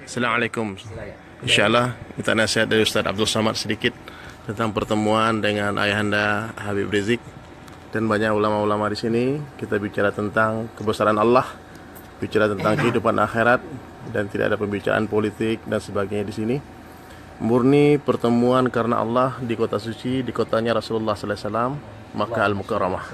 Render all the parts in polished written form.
Assalamualaikum. InsyaAllah minta nasihat dari Ustaz Abdul Samad sedikit tentang pertemuan dengan ayahanda Habib Rizik dan banyak ulama-ulama di sini. Kita bicara tentang kebesaran Allah, bicara tentang kehidupan akhirat, dan tidak ada pembicaraan politik dan sebagainya di sini. Murni pertemuan karena Allah di kota suci, di kotanya Rasulullah sallallahu alaihi wasallam, Makkah Al-Mukarramah.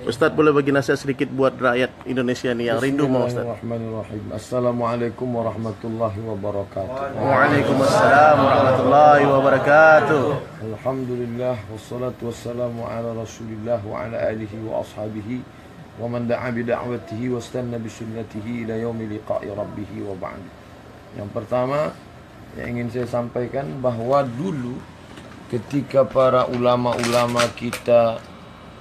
Ustaz boleh bagi nasihat sedikit buat rakyat Indonesia nih yang rindu mau Ustaz? Bismillahirrahmanirrahim. Assalamualaikum warahmatullahi wabarakatuh. Waalaikumsalam warahmatullahi wabarakatuh. Alhamdulillah wassalatu wassalamu ala Rasulillah wa ala alihi wa ashabihi wa man da'a bi da'watihi wa istanna bi sunnatihi ila yaumi liqa'i rabbih wa ba'd. Yang pertama yang ingin saya sampaikan bahwa dulu ketika para ulama-ulama kita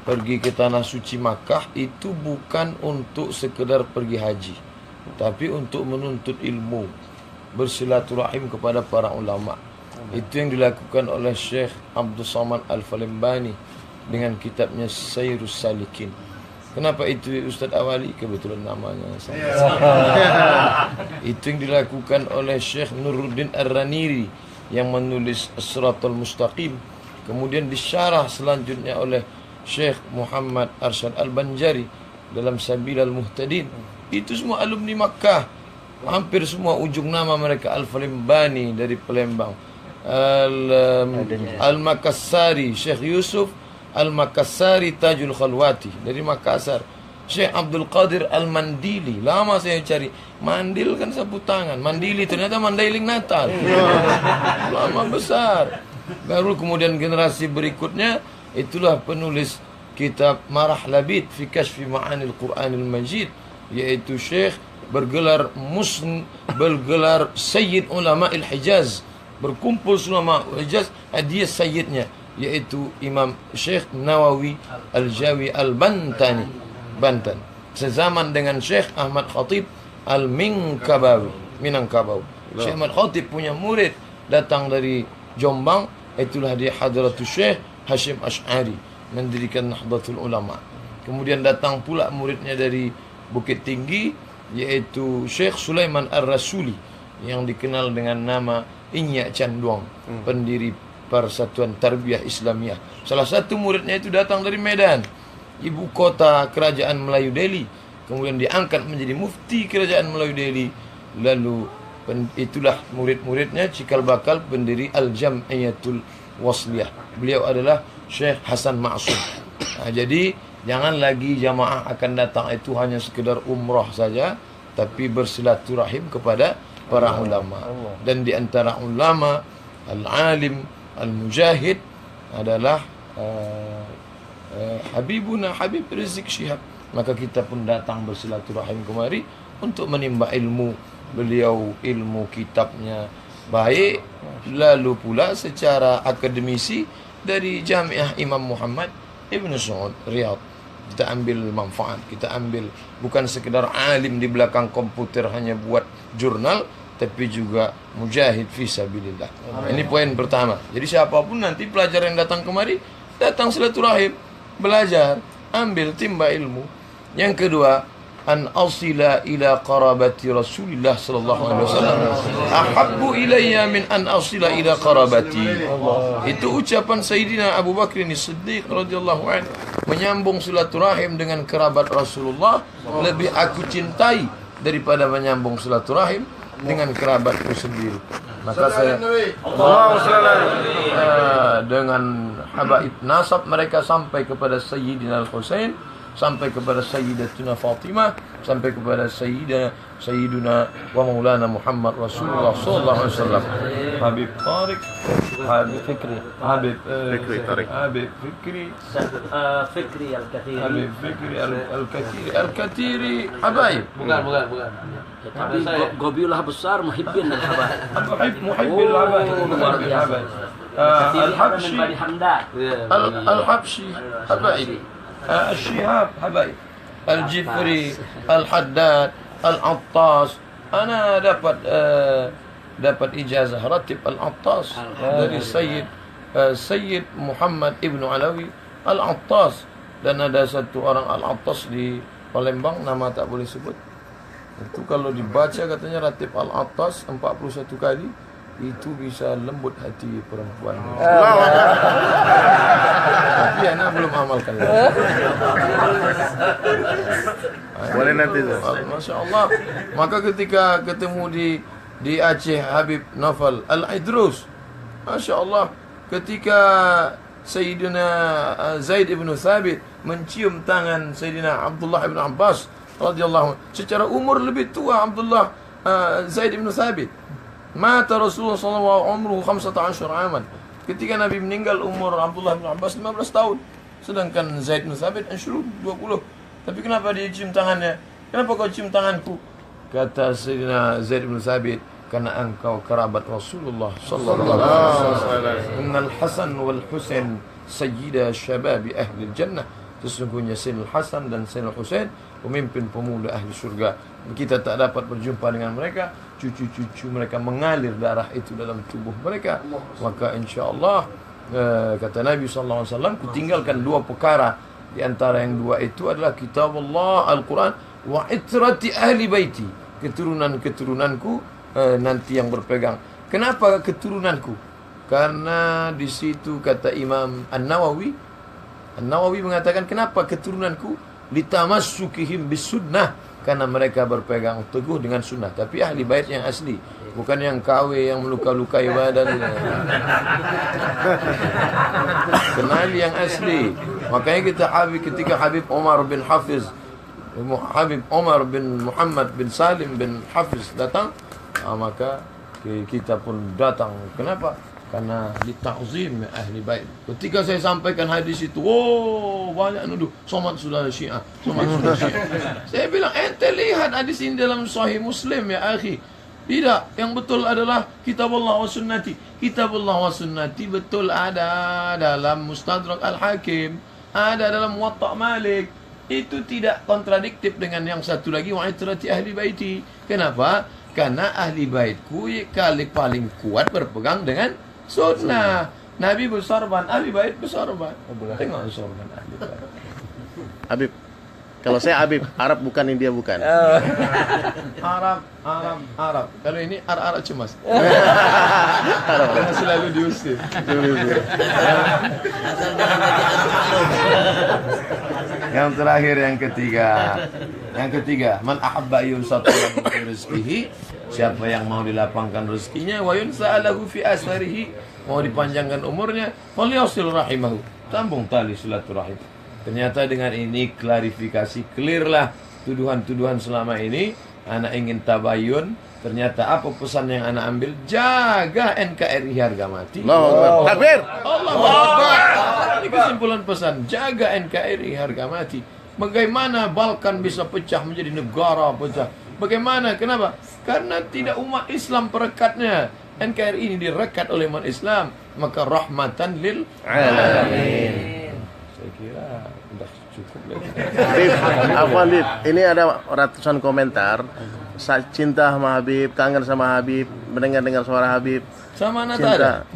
pergi ke tanah suci Makkah itu bukan untuk sekedar pergi haji, tapi untuk menuntut ilmu, bersilaturahim kepada para ulama. Itu yang dilakukan oleh Syekh Abdul Samad Al-Falembani dengan kitabnya Sayrus Salikin. Kenapa itu Ustaz awali? Kebetulan namanya sama. Itu yang dilakukan oleh Syekh Nuruddin Ar-Raniri yang menulis As-Siratal Mustaqim. Kemudian disyarah selanjutnya oleh Syekh Muhammad Arsyad Al-Banjari dalam Sabilal Muhtadin. Itu semua alumni Makkah. Hampir semua ujung nama mereka. Al-Falembani dari Palembang, Al-Makassari Syekh Yusuf Al-Makassari Tajul Khalwati dari Makassar, Syekh Abdul Qadir Al-Mandili. Lama saya cari. Mandil kan sapu tangan, Mandili ternyata Mandailing Natal. Lama besar. Baru kemudian generasi berikutnya itulah penulis kitab Marah Labid fi Kashfi Ma'anil Quranil Majid, yaitu Syekh bergelar Sayyid Ulama Hijaz, berkumpul ulama Hijaz, hadiah sayyidnya yaitu Imam Syekh Nawawi Al-Jawi Al-Bantani, Banten, sezaman dengan Syekh Ahmad Khatib Al-Minangkabawi, Minangkabau. Syekh Ahmad Khatib punya murid datang dari Jombang, itulah dia Hadratus Syekh Hashim Ash'ari, mendirikan Nahdlatul Ulama. Kemudian datang pula muridnya dari Bukit Tinggi, yaitu Syekh Sulaiman Ar-Rasuli yang dikenal dengan nama Inyak Canduang, pendiri Persatuan Tarbiyah Islamiyah. Salah satu muridnya itu datang dari Medan, ibu kota kerajaan Melayu Delhi. Kemudian diangkat menjadi mufti kerajaan Melayu Delhi. Lalu itulah murid-muridnya cikal bakal pendiri Al-Jam'iyatul Wasliyah. Beliau adalah Syekh Hasan Ma'sum. Jadi jangan lagi jamaah akan datang itu hanya sekedar umrah saja, tapi bersilaturahim kepada para ulama. Dan di antara ulama al-alim al-mujahid adalah Habibuna Habib Rizik Syihab. Maka kita pun datang bersilaturahim kemari untuk menimba ilmu beliau, ilmu kitabnya baik, lalu pula secara akademisi dari Jamiah Imam Muhammad Ibn Saud Riyadh. Kita ambil manfaat, kita ambil bukan sekedar alim di belakang komputer hanya buat jurnal, tapi juga mujahid fi sabilillah. Ini poin pertama. Jadi siapapun nanti pelajar yang datang kemari, datang silaturahim, belajar, ambil timba ilmu. Yang kedua, an asila ila qarabati Rasulillah sallallahu alaihi wasallam ahabbu ilayya min an asila ila qarabati. Itu ucapan Sayyidina Abu Bakr As-Siddiq radhiyallahu anhu, menyambung silaturahim dengan kerabat Rasulullah lebih aku cintai daripada menyambung silaturahim dengan kerabatku sendiri. Maka saya dengan habaib nasab mereka sampai kepada Sayyidina Al-Husain, sampai kepada Sayyidatuna Fatimah, sampai kepada Sayyiduna wa Maulana Muhammad Rasulullah sallallahu alaihi wasallam. Habib Tariq, Habib Fikri, Habib Fikri Tariq, Habib Fikri, Fikri Al-Kathiri, Habib Fikri Al-Kathiri, habaib. bukan. Tapi gobiulah besar muhibbin al-habaib. Muhibbil habaib. Al-Habshi, Al-Habshi, habaib. Al-Shihab, habaib. Al-Jifri, Al-Haddad, Al-Attas. Ana dapat ijazah ratib Al-Attas dari Sayyid Muhammad Ibnu Alawi Al-Attas. Dan ada satu orang Al-Attas di Palembang, nama tak boleh sebut. Itu kalau dibaca katanya Ratib Al-Attas 41 kali, itu bisa lembut hati perempuan. Tapi anak belum amalkan. Boleh nanti tuh. Masya Allah. Maka ketika ketemu di Aceh Habib Naufal Al-Idrus, Masya Allah, ketika Sayyidina Zaid ibn Thabit mencium tangan Sayyidina Abdullah ibn Abbas radhiyallahu anhu, secara umur lebih tua Abdullah Zaid ibn Thabit. Mata Rasulullah sallallahu umruhu 15 aman. Ketika Nabi meninggal umur Abdullah bin Abbas 15 tahun. Sedangkan Zaid bin Thabit 20. Tapi kenapa dia cium tangannya? Kenapa kau cium tanganku? Kata Sayyidina Zaid bin Thabit, karena engkau kerabat Rasulullah sallallahu alaihi wasallam. Innal Hasan wal Husain sayyida syababi ahli jannah. Sesungguhnya Sayyidina Hasan dan Sayyidina Husain pemimpin pemuda ahli surga. Kita tak dapat berjumpa dengan mereka, cucu-cucu mereka mengalir darah itu dalam tubuh mereka. Maka insya-Allah kata Nabi sallallahu alaihi wasallam, kutinggalkan dua perkara. Di antara yang dua itu adalah kitab Allah Al-Quran wa itrati ahli baiti, keturunan-keturunanku nanti yang berpegang. Kenapa keturunanku? Karena di situ kata Imam An-Nawawi mengatakan, kenapa keturunanku? Litamassukihim bisunnah, karena mereka berpegang teguh dengan sunnah. Tapi ahli bait yang asli, bukan yang KW yang meluka-lukai badan. Kenali yang asli. Makanya ketika Habib Omar bin Hafiz, Habib Omar bin Muhammad bin Salim bin Hafiz datang, maka kita pun datang. Kenapa? Karena ditazim ahli bait. Ketika saya sampaikan hadis itu, banyak nuduh, somat sudah Syiah, somat sudah Syiah. Saya bilang, ente lihat hadis ini dalam Sahih Muslim ya akhi. Tidak, yang betul adalah kitabullah wa sunnati. Kitabullah wa sunnati betul ada dalam Mustadrak Al-Hakim, ada dalam Muwatta' Malik. Itu tidak kontradiktif dengan yang satu lagi, wa itrati ahli baiti. Kenapa? Karena ahli baitku paling kuat berpegang dengan sunnah. Nabi bersorban, ahli bait bersorban. Tengok sorban ahli bait. Habib, kalau saya Habib, Arab bukan India bukan. Arab. Kalau ini Arab cemas. Karena selalu diusir. Yang terakhir, yang ketiga, man ahabba yunsatu fi rizqihi, siapa yang mau dilapangkan rezekinya, wa yunsa'alahu fi asarihi, mau dipanjangkan umurnya, falyasil rahimahu, sambung tali silaturahim. Ternyata dengan ini klarifikasi, clearlah tuduhan-tuduhan selama ini. Anak ingin tabayun. Ternyata apa pesan yang anak ambil? Jaga NKRI harga mati. Allahu Akbar. Allahu Akbar. Ini kesimpulan pesan, jaga NKRI harga mati. Bagaimana Balkan bisa pecah menjadi negara pecah? Bagaimana? Kenapa? Karena tidak umat Islam perekatnya. NKRI ini direkat oleh umat Islam, maka rahmatan lil alamin. Saya kira sudah cukup lagi. Habib, ini ada ratusan komentar. Cinta sama Habib, kangen sama Habib, mendengar suara Habib. Sama anak ada.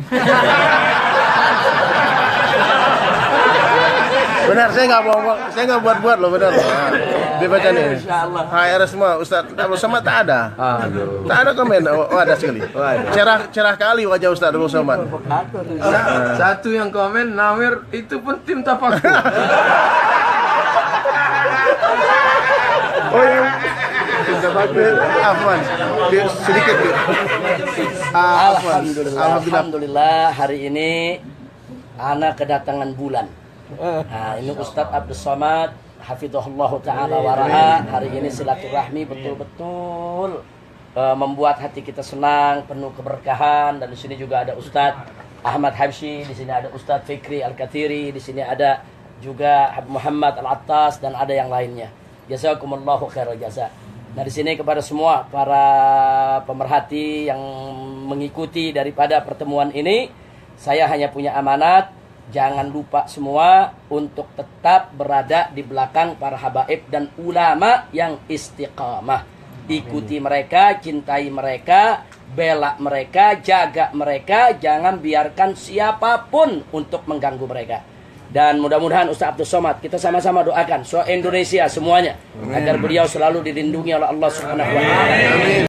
Benar, saya nggak buat-buat loh, benar. Dibaca nih. Hai semua, Ustaz Abdul Somad tak ada. Tak ada komen. Oh, ada sekali. Cerah kali wajah Ustaz Abdul Somad. Satu yang komen, Nawir itu pun tim tafakur. Oh iya. Afwan. Sedikit. Alhamdulillah hari ini anak kedatangan bulan. Nah, ini Ustadz Abdul Somad hafizahullah ta'ala wara'a. Hari ini silaturahmi betul-betul membuat hati kita senang, penuh keberkahan. Dan di sini juga ada Ustadz Ahmad Habsyi, di sini ada Ustadz Fikri Al-Kathiri, di sini ada juga Muhammad Al-Attas, dan ada yang lainnya. Jazakumullahu khairal jazak. Nah, di sini kepada semua para pemerhati yang mengikuti daripada pertemuan ini, saya hanya punya amanat, jangan lupa semua untuk tetap berada di belakang para habaib dan ulama yang istiqamah. Ikuti mereka, cintai mereka, bela mereka, jaga mereka, jangan biarkan siapapun untuk mengganggu mereka. Dan mudah-mudahan Ustaz Abdul Somad kita sama-sama doakan Indonesia semuanya agar beliau selalu dilindungi oleh Allah Subhanahu wa taala.